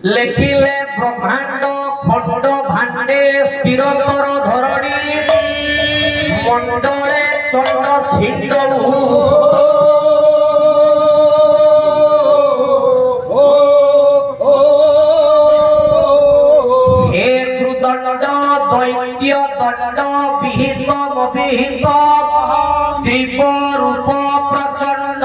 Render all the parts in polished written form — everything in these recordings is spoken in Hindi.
लेखिले ब्रह्मांड खंड भांडे स्थिरतर धरणी मंडले चंड सिंधु हे कृदंड दैत्य दंड विहित अविहित त्रिप रूप प्रचंड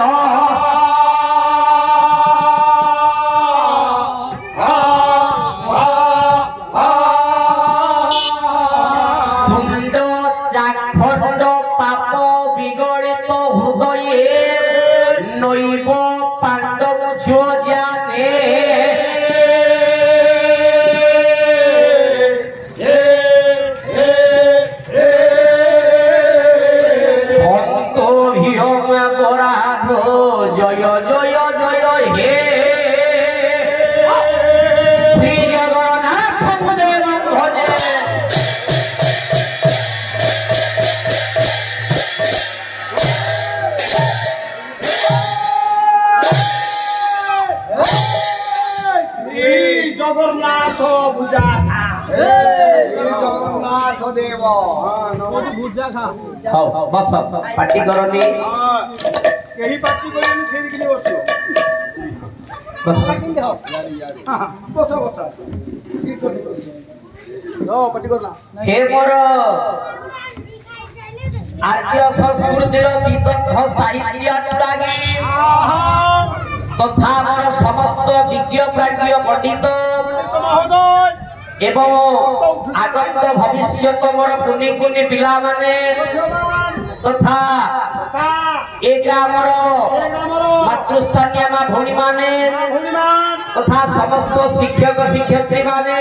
बस पार्टी करनी यही पार्टी करनी फिर कि बसो बस हां बस बस नो पार्टी करना हे मोर आर्य संस्कृतिर विदग्ध साहित्य अनुरागी तथा मोर समस्त विज्ञ प्राज्ञ पंडित महोदय एवं आगत भविष्य मोर कुनी कुनी पिला माने तथा एक ग्रामर मातृस्थानीय माँ भौणी माने तथा समस्त शिक्षक शिक्षयित्री माने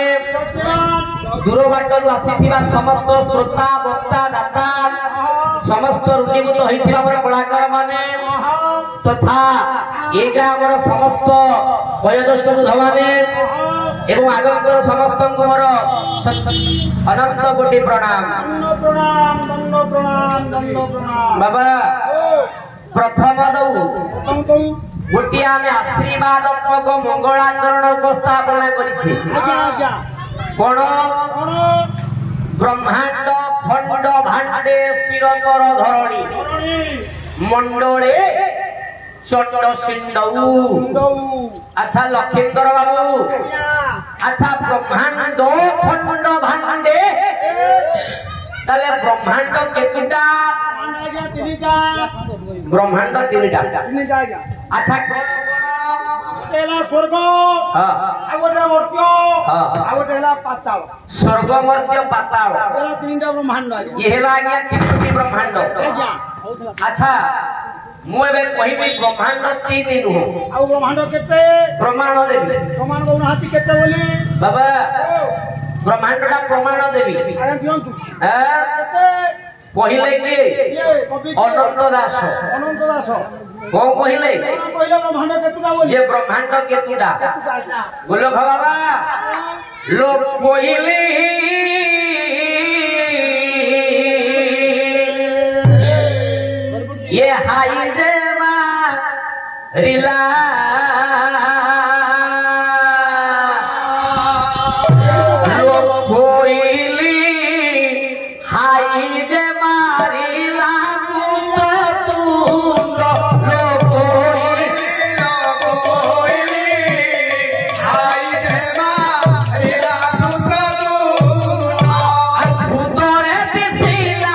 दूर बाटू आसीथिबा समस्त श्रोता वक्ता दाता समस्त रुचिभूत होइथिबा मोर कलाकार माने तथा एक ग्रामर समस्त वयोज्येष्ठ वृद्ध माने एवं आगंतर समस्त मोर अनंत कोटि प्रणाम बाबा प्रथम दौ गोटे आम आशीर्वादात्मक मंगलाचरण उपस्थापना करिछे कोण ब्रह्मांड खंड भांडे स्थिरतर धरणी मंडले चंड सिंधु अच्छा लक्षेंद्र बाबू अच्छा ब्रह्मांड खंड भांडे ताले ब्रह्मांड केतिटा ब्रह्मांड तीनटा अच्छा एला स्वर्ग हां आगोटे मर्त्य हां आगोटे एला पाताल स्वर्ग मर्त्य पाताल एला तीनटा ब्रह्मांड ये हेला आज्ञा तीनटी ब्रह्मांड आज्ञा अच्छा मु एबे कहिबी ब्रह्मांड तीन दिन हो आ ब्रह्मांड केते प्रमाण देबी प्रमाण को हाथी केते बोली बाबा ब्रह्मांडटा प्रमाण देबी आया दियंतु केते पहिले के अनंत दास को पहिले ब्रह्मांड केतुटा बोली ये ब्रह्मांड केतुटा बोलो बाबा लोक पहिले ये हाई देवा रिला लोक कोइली हाई दे मारिला तू लोक कोइली हाई दे मारिला भूतरे दिसिला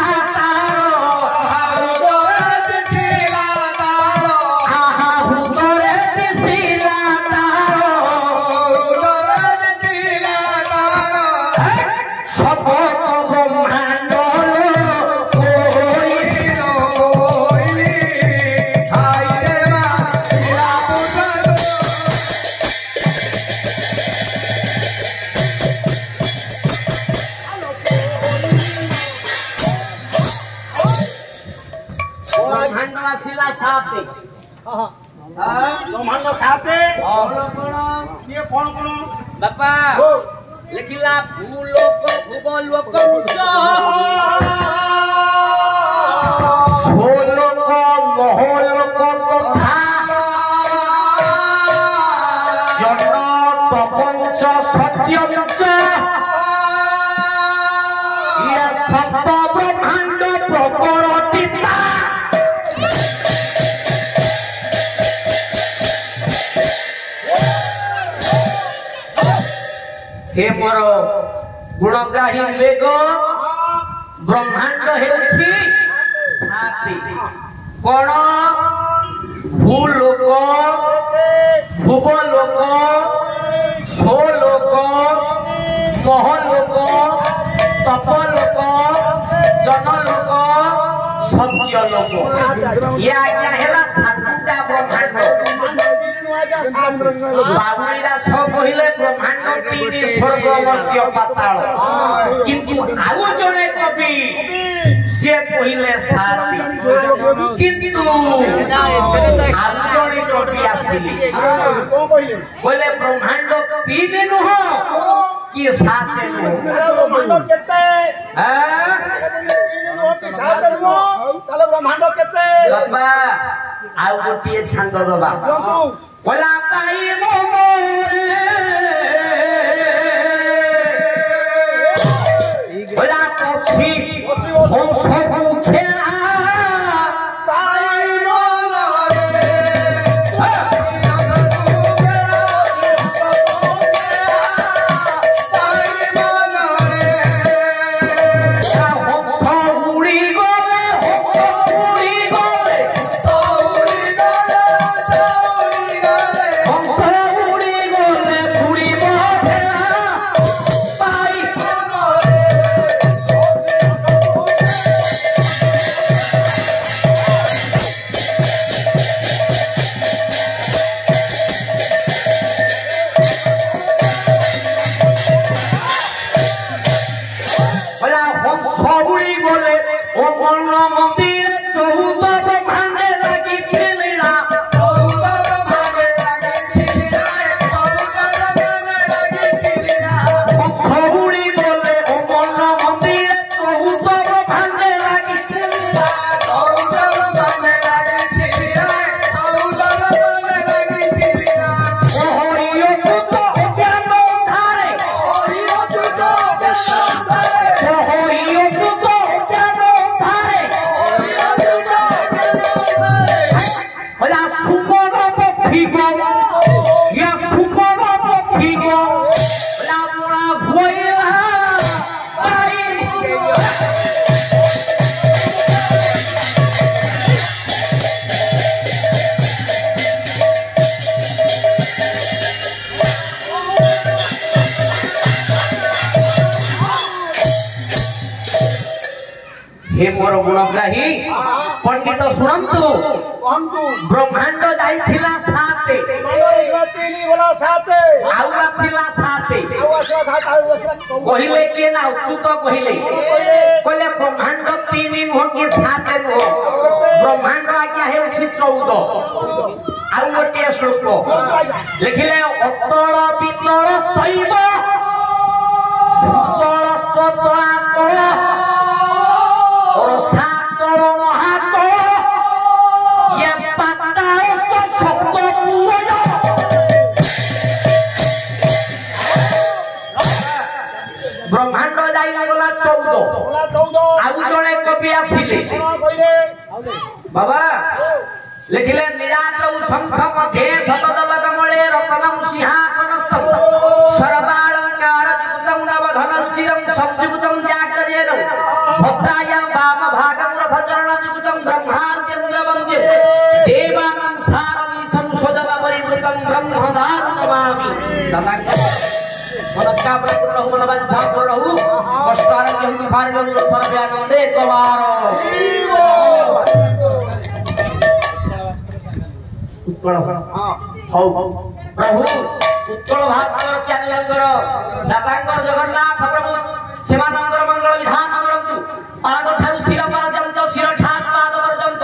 ब्रह्मांड साथे ये कौन कौन बापा लिखिला भूलोक भूगोलोक सोलोक मोहलोक तथा जन तपंच सत्यंच या सप्त ब्रह्मांड प्रकटिता हे मोर गुणग्राही विवेक ब्रह्मांड हेउछि साति कोण भूलोक भुवलोक सोलोक महलोक तपलोक जनलोक सत्यलोक ये आज्ञा हेला सातटा ब्रह्मांड बाबुड़ा सब कहिले ब्रह्मांड तीन स्वर्ग मध्य पाताल किंतु आउ जणे कवि से कहिले साती किंतु आउ जणे कवि आसिली बोले ब्रह्मांड तीन नुह कि सात नुह ब्रह्मांड केते ताले ब्रह्मांड केते बाबा आउ गोटिए छंद दबा बोला पाई मोरे बोला पक्षी हम सब खेला पाई मोरे हम सब उड़ी गए हे मोर गुणग्राही पंडित शुणंतु ब्रह्मांड जाइथिला साते आउला सिला साते कहिले के ना सुत कहिले कले ब्रह्मांड तीन नुह कि साते नुह ब्रह्मांड आज्ञा हे 14 आउ गोटे श्लोक लिखिले अतल पितल शैव सुतल सतल और सातल महातल ये पाताल सप्त पूर्ण ब्रह्मांड जाई गला 14 आउ जणे कवि आसिले बाबा लिखिले निरात शंख मध्ये शतदलक मळे रत्नम सिंहासनस्थं सर्वालंकार युक्तं नवधनं चिरं संयुक्तं जागरेण भद्रायां वाम भागं रथचरण युक्तं ब्रह्मार्यन्द्रवन्द्य देवानां सारमि संसोदन परिवृतं ब्रह्मधारणमामि तथाच मनस्कामना पूर्ण हो मनवांछा पूर्ण हो कष्टारण्यं दुःखारण्यं सर्वव्यानन्दे कवार उत्कल हौ प्रभु उत्कल भास्कर चैनलंगर दातांगर जगन्नाथ प्रभु सेवानंदर मंगल विधान करंतु पाद ठारु शिर पर्यंत शिर ठार पाद पर्यंत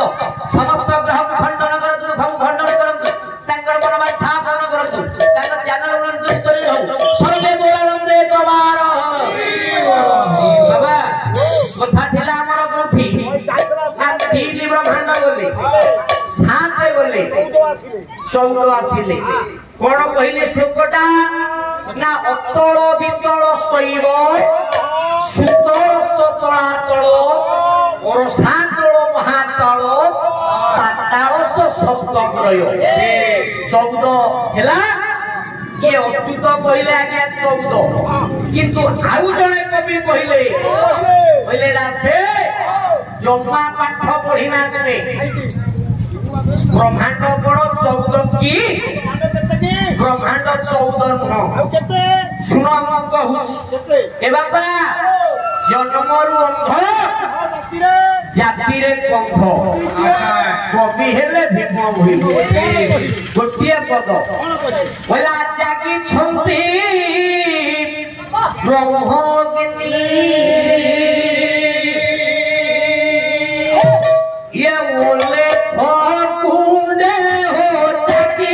समस्त ग्रह खंडन करंतु दुख खंडन करंतु तांकर मनवांछा पूर्ण करंतु तांकर चैनल करंतु करि हो सर्वे बोलानंदे कवार बाबा कथा थिला हमर कोठी सात ब्रह्मांड बोले सात बोले चौद आसिले कौन कहले श्लोकटा ना अतल वितल शैव सुतल तलातल रसातल महातल पातालस शब्दत्रय शब्द हेला ये अच्युत कहले आज्ञा 14 किंतु आउ जने कवि कहले से जम्मा पाठ पढ़ी ना करे ब्रह्मांड बड़ 14 की ब्रह्मांड 14 शुण मु कहूँ ए बाबा जन्मरु अंध जाति रे कंध कवि हेले भीम भूल गोटे पद बोला जागी छंती ब्रह्मगिनी ये बोले कुंडे हो जागी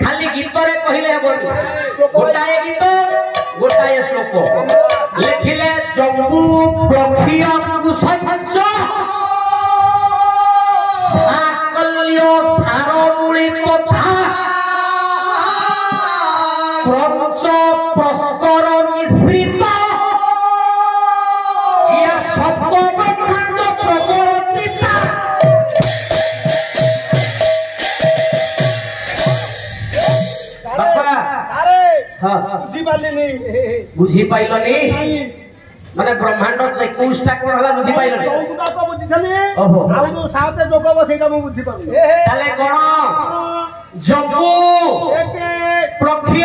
खाली गीत रे कहले हेबो गोटाए गीत गोटाए श्लोक लिखिले जम्बू प्रखिया कुसंच साकल्य सारमूली कथा पंच प्रस्तर मिश्रित या शब्द ब्रह्मांड प्रवर्तिता बुझी पाइलनी माने ब्रह्मांड 21 टा कोन हला बुझी पाइलनी 14 टा तो बुझी छली ओहो आ जो साथे जोगब सेटा मु बुझी पाउ ताले कोन जम्बू प्रख्य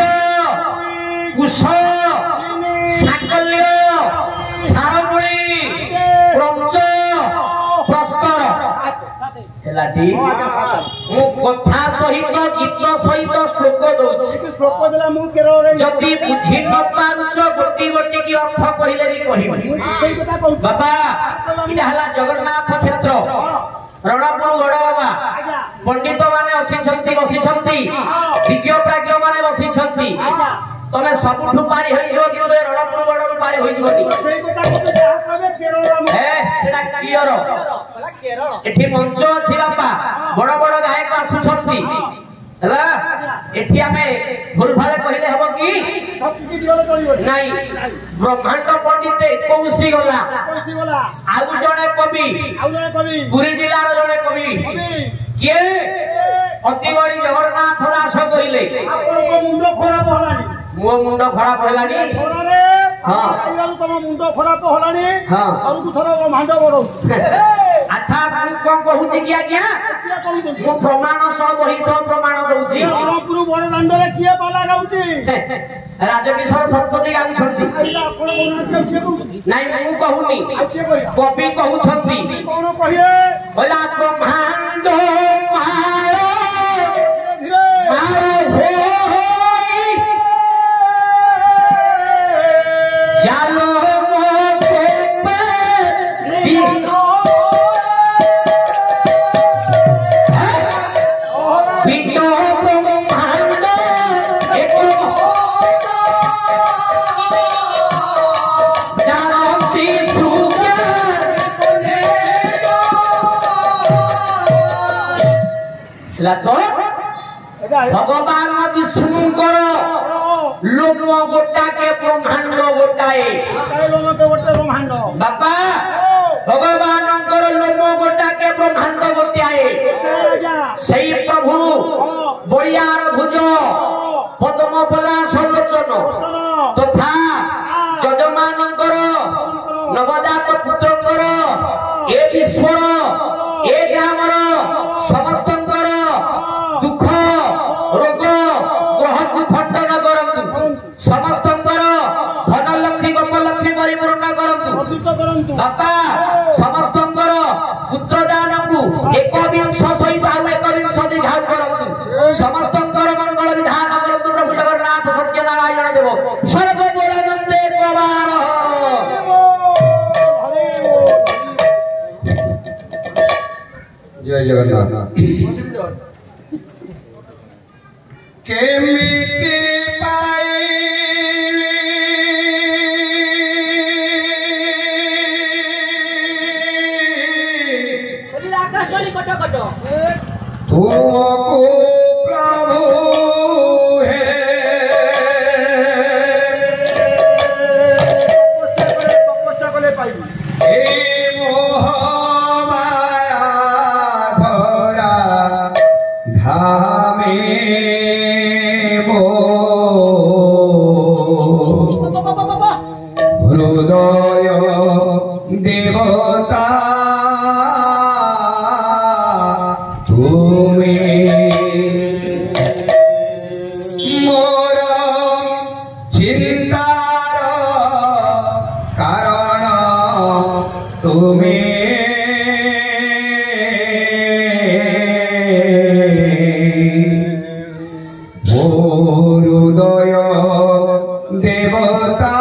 कुश साकल्य सारमूली पंच प्रस्तर हेलाटी मु कथा सहित गीत सहित श्लोक दउछि श्लोक देला मु केरो रे जति बुझी न पारुछ गोटी गोटी की अर्थ कहिले भी कहिबनी सेई कथा कहू बाबा इटा हला जगन्नाथ क्षेत्र रणपुर गड़ बाबा पंडित माने बसिछंती विज्ञ प्राज्ञ माने बसिछंती तमे सबठु पारी होई जो कि रणपुर गड़ पारी होई जबनी सेई कथा कहबे जा कहबे केरल हे सेटा केरल एठी मंच अछि बाबा बड़ बड़ गायक आसुछंती हला एठी हमें भूल भाले कहले हबो कि नहीं ब्रह्मांड पंडित 21 गला आउ जने कवि पुरी जिल्ला रो जने कवि के अति बड़ी जगन्नाथ दास कहले आपन को मुंडो खराब हलानी मो मुंडो खराब हलानी रे हां आइगल तम मुंडो खराब हलानी हां सब तू थरा ब्रह्मांड बड़ो अच्छा मु कोन कहूची कि आज्ञा किया कहू मु प्रमाण सब वही सब प्रमाण दउची रणपुर बड़ दांड रे किए पाला गाउची राजकिशोर सतपति गाउ छंती आइला आपण कोन के कहू नाही मु कहूनी कवि कहू छंती कोन कहिए भला ब्रह्मांड मारो धीरे मारो होई जालो मोते पे दीनो बिनो ब्रह्मांड तो भगवान विष्णुकर लोक गोटा के ब्रह्मांड गोटाए बापा भगवान लोक गोटा के ब्रह्मांड गोटाए से प्रभु बड़ियार भुज पद्म पलाश लोचन तथा जजमान नवजात पुत्र ए विश्वर ए ग्रामर समस्त दुख रोग ग्रह खंडन करतु समस्त धन लक्ष्मी गपलक्ष्मी परिपूर्ण करतु बापा समस्त पुत्रदान को एक विंश सहित आउ एक विंश दीर्घायु करतु समस्त मंगल विधान करतु प्रभु जगन्नाथ सत्यनारायण देव सर्वबोलानंदे पवार जय जगन्नाथ केमिति पाइबी आकाशवाणी कट कट तुमको प्रभु है तपस्या कले पाइबी ए मोह माया धरा धामे हृदय देवता तुम्हें मोर चिंतार कारण तुम्हें हृदय देवता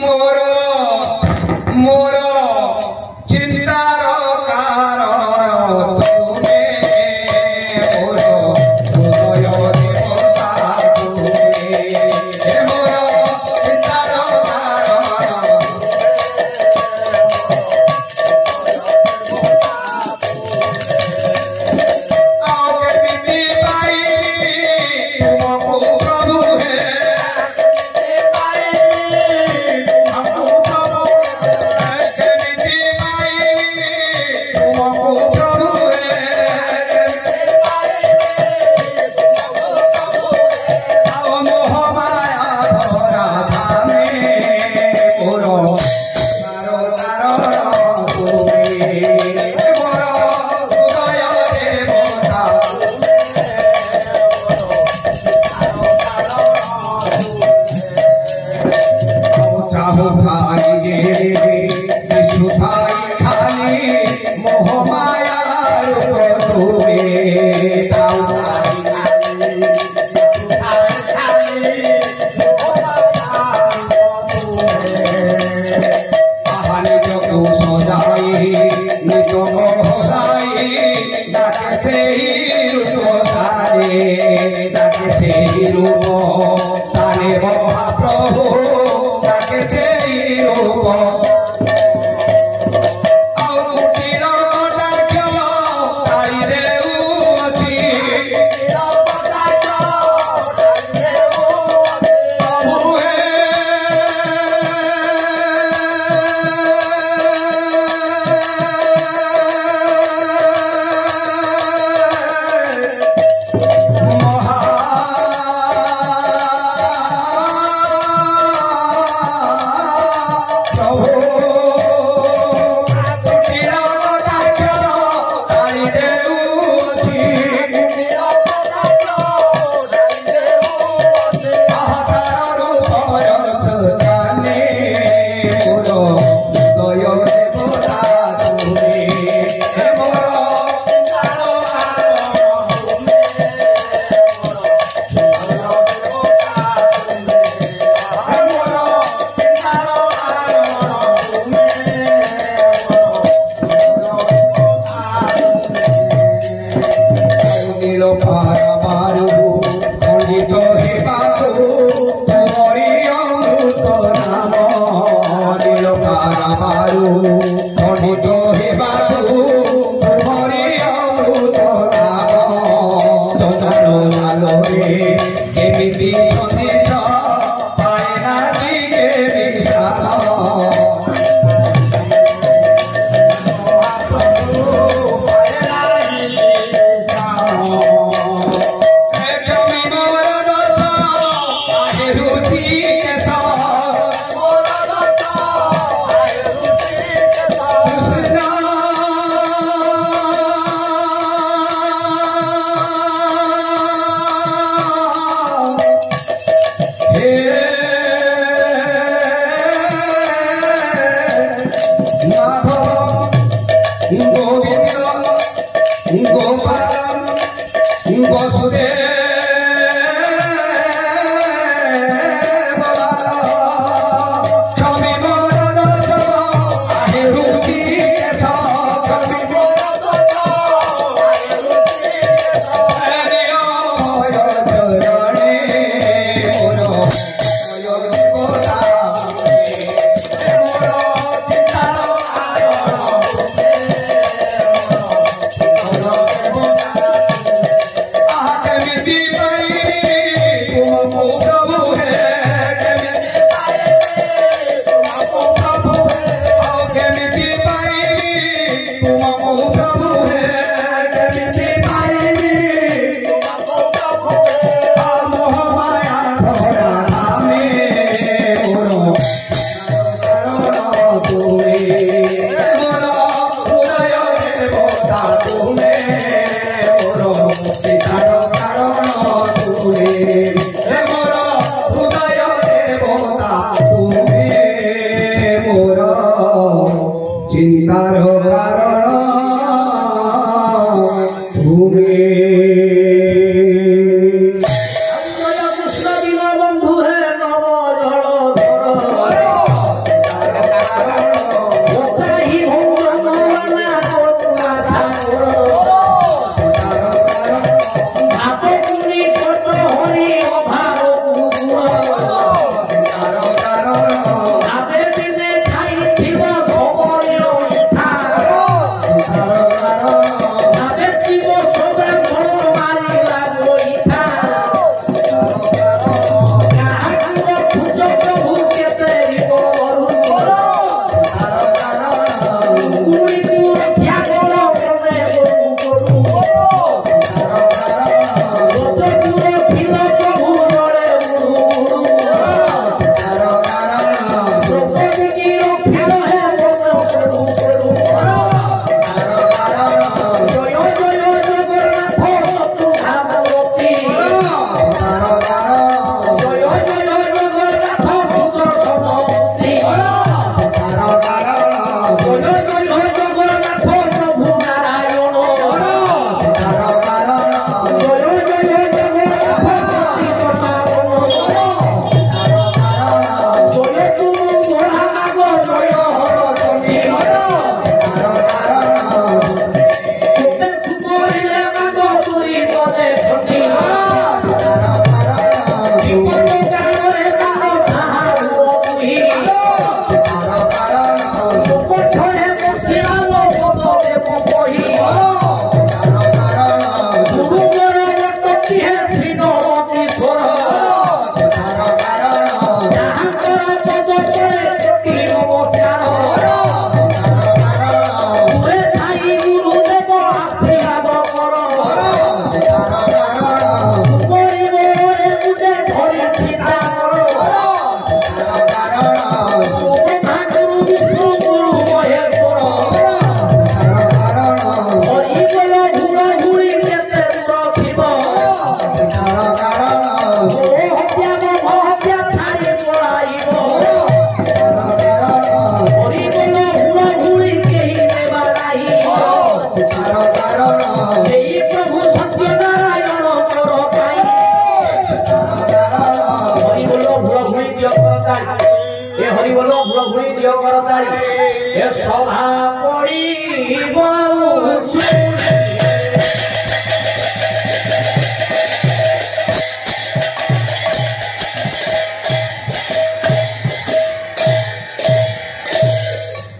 मोर मोर चिंतार कारण तुम्हें मोर हृदय देवता तुम्हें मोर चिंतार प्रभु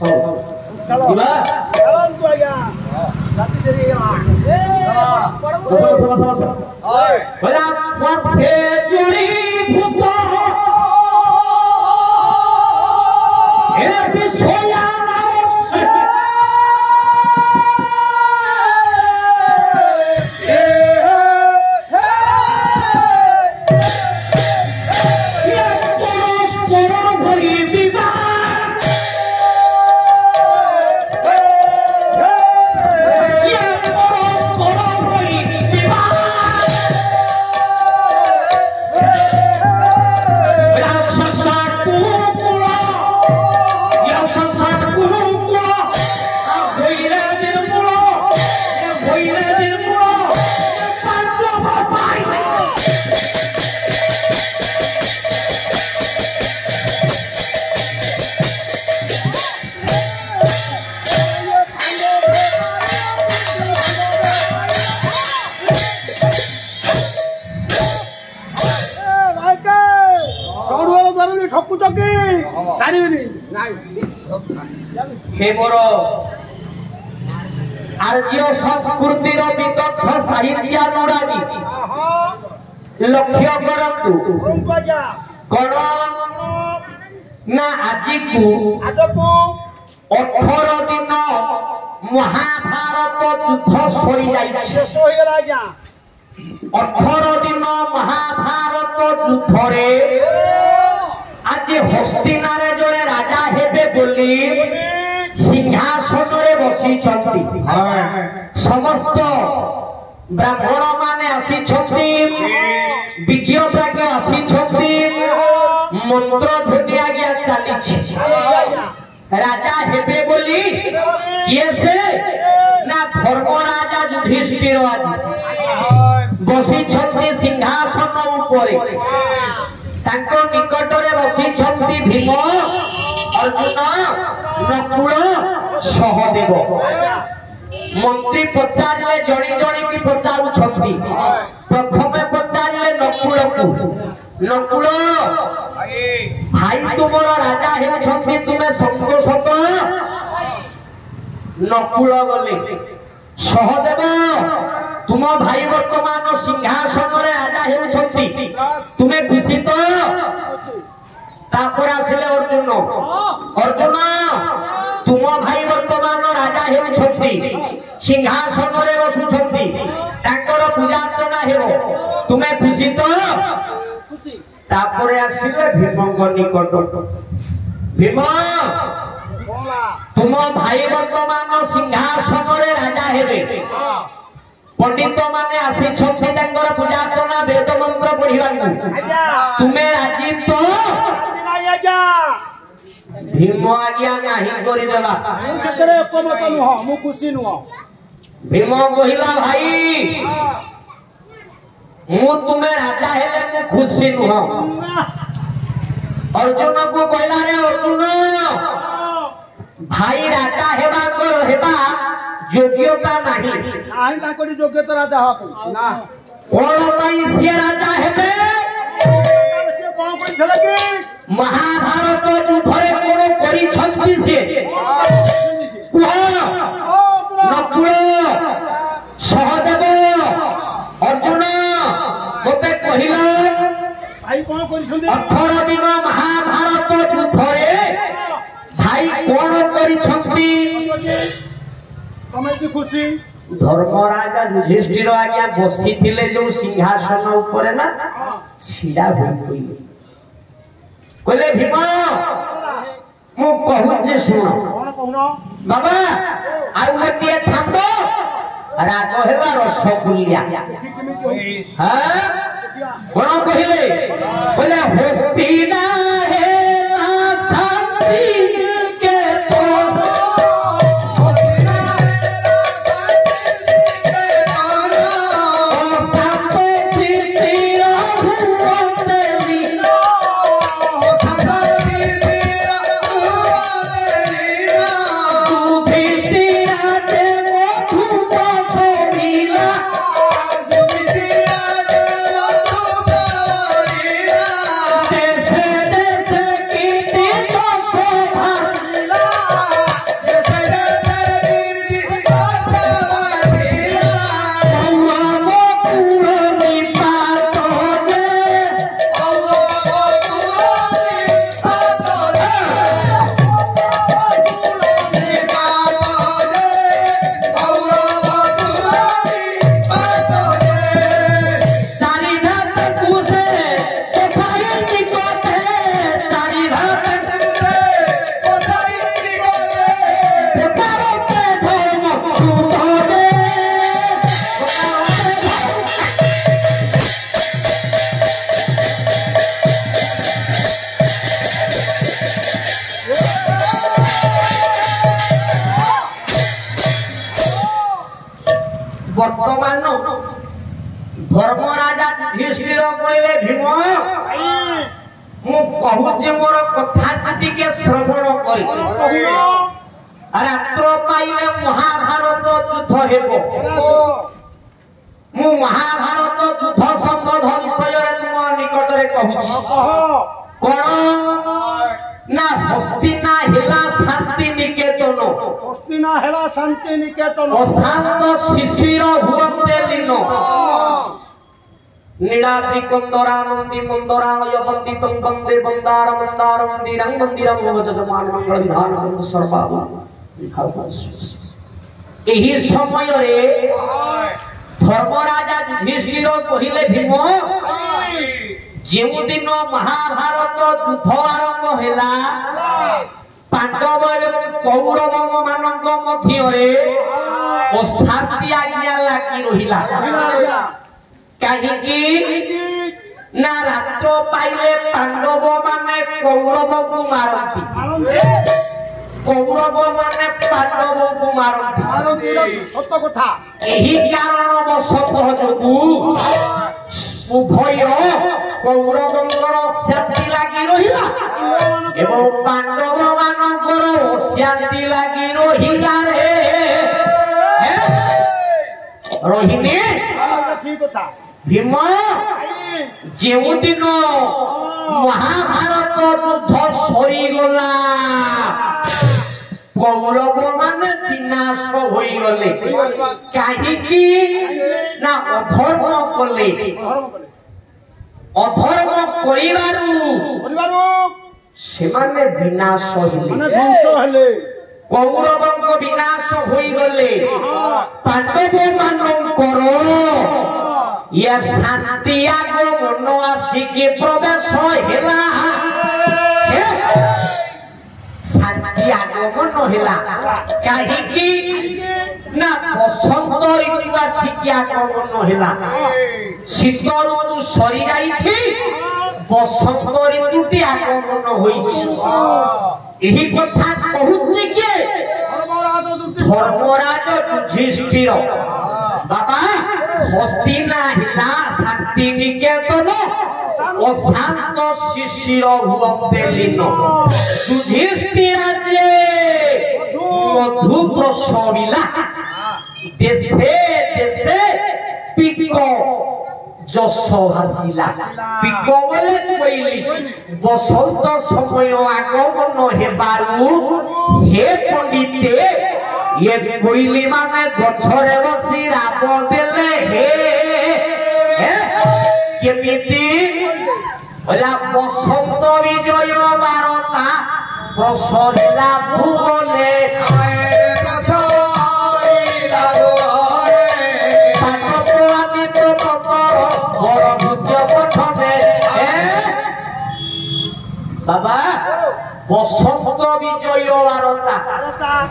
Oh. बोला स्वर्थे जुड़ी भूत हे विषया आर्य संस्कृतिर विदग्ध साहित्यानुरागी लक्ष्य करतु कौन ना आज को 18 दिन महाभारत युद्ध सरी जाइए 18 दिन महाभारत युद्ध रे आज हस्तिनारे जड़े राजा हेबे बोली सिंहासन बसी समस्त ब्राह्मण माने आसी विज्ञ प्राज्ञ आसी मंत्र ध्वनि आज्ञा चली राजा हेबे बोली किए से ना धर्मराजा युधिष्ठिर आज बसी सिंहासन उपरे तांको निकटरे बसी भीम अर्जुन नकुल सहदेव मंत्री पचारे जड़ी जड़ी की पचारू प्रथमे पचारे नकुल को नकुल भाई तुमर राजा होती तुम्हें संतोष तो नकुल गले सहदेव तुम भाई वर्तमान सिंहासन राजा होती तुम्हें खुशी तो तापर आसिले अर्जुन अर्जुन तुम भाई वर्तमान राजा होती सिंहासन बसुंट पूजा अर्चना हो तुम्हें खुशी तो तापर आसिले भीम निकट भीम तुम भाई वर्तमान सिंहासन राजा हेबे पंडित माने आसी पूजा अर्चना वेद मंत्र पढ़ा तुम्हें राजी तो भीम आज्ञा नहीं करदेला भीम कहला भाई मु तुम्हें राजा हेले मु खुशी नुह अर्जुन को कहला रे अर्जुन भाई राजा हेबा योग्यता नहीं योग्यता राजा ना कौन से राजा हेबे महाभारत युद्धरे कोन करिछंती से नकुल सहदेव अर्जुन मते कहिला भाई कोन करिछंती 18 दिन महाभारत युद्धरे भाई कोन करिछंती तमे की खुशी धर्मराजा युधिष्ठिर आज्ञा बसी थिले जो सिंहासन ऊपर ना छिड़ा होई कहले भीम मु कहू जे सुनो कोन कहनो बाबा आउ गोटे छांद राग हेबा रसगुल्ला हां कोन कहिले बोले हस्तिना हेला शांति के तो वर्तमान धर्मराजा युधिष्ठिर कहले भीम मु कहूचे मोर कथा टिके श्रवण कर रात्र पाइले महाभारत युद्ध हेबो मु महाभारत युद्ध संबंध विषय रे तुम निकट रे कहूची कोन ना हस्तिना हेला शांति निकेतन अशांत शिशिर भुवन्ते लीन नीलाद्रि कुंदरानंदी मंदराय वंदितं वंदे वंदार मंदार मंदिरं मंदिरं भवजमान मंगल विधान बंद सर्वाभु एही समय रे धर्मराजा युधिष्ठिर कहिले भीम जेउ दिन महाभारत युद्ध आरंभ हैला पांडव एवं कौरव मानक मध्य रे अशांति आज्ञा लागि रहिला कहीं ना रात्र पाइले पांडव माने कौरव को मारती कौरव माने पांडव को मारती सत्य कथा एही कारण बशतः जोगु उभय कौरवंकर शांति लागि रहिला एवं पांडव मानकर शांति लागि रहिला रे रोहिणी ठीक कथा भीम जेउ दिन महाभारत युद्ध सरी गला कौरव माने विनाश होई गले काहेकि ना अधर्म कले अधर्म परिवारु से माने विनाश हेले कौरवंक विनाश होई गले पांडव मानकर ये शांति आगमन आसिके प्रवेश हेला शांति आगमन हेला काहेकि ना बसंत ऋतु आसिके आगमन हेला शीत ऋतु सरी जाइछि बसंत ऋतुटी आगमन होइछि एही कथा कहूछि के धर्मराज युधिष्ठिर बाबा हस्तिना हिला शांति निकेतन अशांत शिशिर भुवन्ते लीन युधिष्ठिर जे मधु प्रसविला देशे देशे पिक जस हासिला पिक बोले कइली बसंत समय आगमन हेबारु हे पंडिते ये कोइली माने गछरे बसी राप देले हे केमिति ओला बसंत विजय बारता प्रसरिला भूगोले बाबा बसंत विजय बारता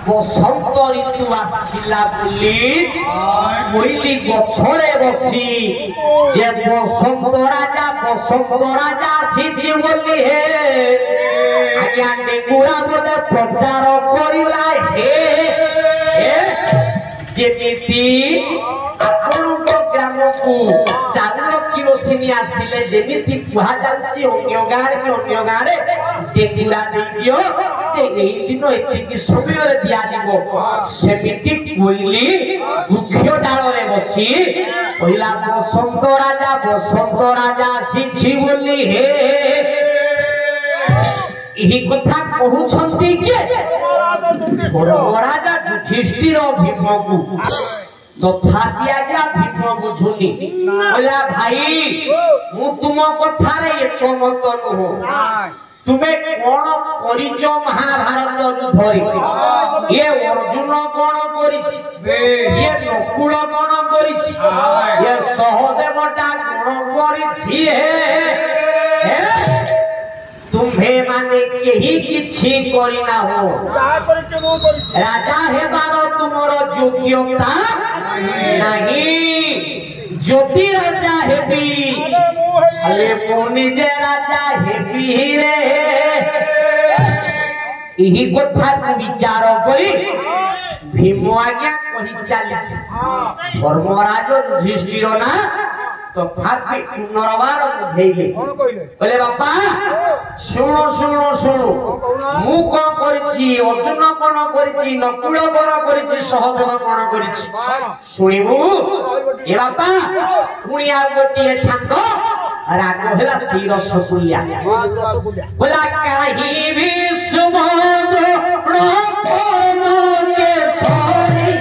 बसंत ऋतु आसिला बुली कोइली गछरे बसी जे बसंत राजा सिद्धि बोली हे आज्ञा नेगुड़ा बोले प्रचार करिला हे जेमिति आपनक ग्राम को चाउल किरोसिनी आसिले जेमिति कुहा जाउची अन्य गारे डेगुड़ा दियो जे एही दिन एतिकी समय रे दिया दिबो सेमिति कोइली मुख्य डाल रे बसी पहिला बसंत राजा सिद्धि बोली हे एही कथा कहउछंती के राजा युधिष्ठिर भीमकु तथापि आज्ञा भीम बुझुनी बोला भाई मु तुम कथा रे एकमत नुह तुमे कोन करिच महाभारत युद्धरे ये अर्जुन कोन करिछि ये नकुल कोन करिछि ये सहदेवटा कोन करिछि हे तुम्हे माने केही किछि करिना हो राजा हेबार तुमर योग्यता नहीं ज्योति राजा हेबी अले मोनि जे राजा हेबी रे एही कथा को विचार करी भीम आज्ञा कही चली धर्मराज युधिष्ठिर ना तो भाग्य पुनर्बार बुझेइले बोले बापा सुनो सुनो सुनो मु कोन करछि अर्जुन कोन करछि नकुल कोन करछि सहदेव कोन करछि सुनिबु ए बापा पुणी आ गोटिए छांद राग होला श्री रसगुल्ला बोला काहि भी समुद्र रोपन के सारी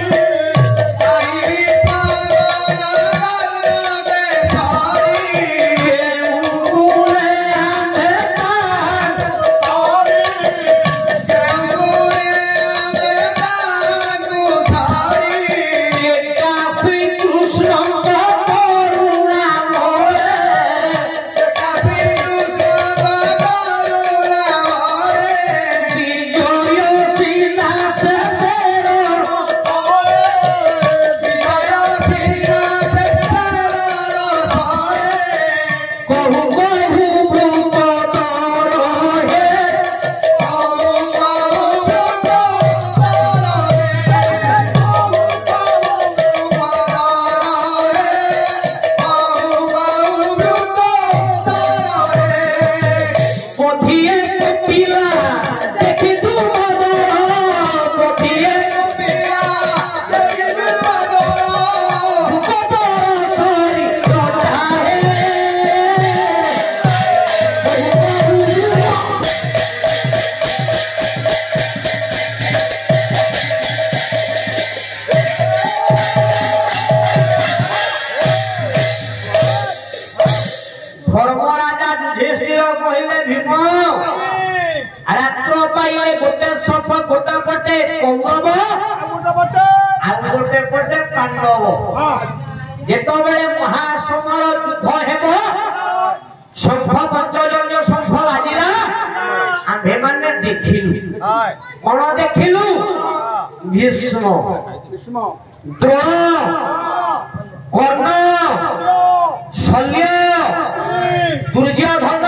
जेतबेले महासमर युद्ध हेबो शंख पंचजन्य शंख बाजिला आम्भे माने देखिलु कोन देखिलु भीष्म द्रोण कर्ण शल्य दुर्योधन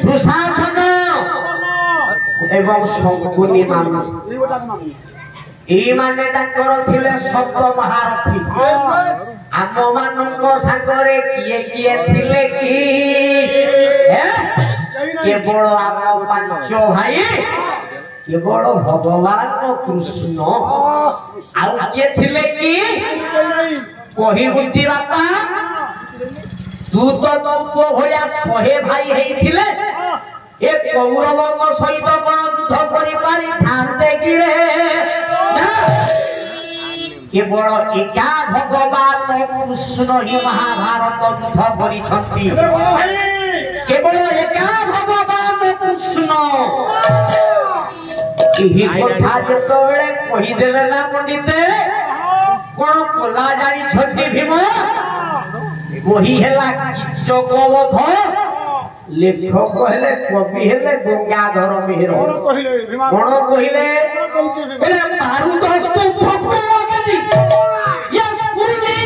दुशासन एवं शकुनि मान ई माने ताकर थिले सप्त महारथी आम मानक सागरे किए थिले की केवल आम पांच भाई केवल भगवान कृष्ण आउ किए थिले की कहि बुद्धि बापा तू तो तू भलिया 100 भाई हेई थिले ए कौरवक सहित कोन युद्ध करि पारि थांते कि रे केवल एका भगवान कृष्ण ही महाभारत युद्ध करिछंती केवल एका भगवान कृष्ण एही कथा जेतबेले कहि देले ना पंडिते कोन कोला जारी छंती भीम वही हेला किचकवध लेखक हेले कवि हेले गंगाधर मेहर कोन कहिले बोले मारुत स्तूप भगवती यस गुरुजी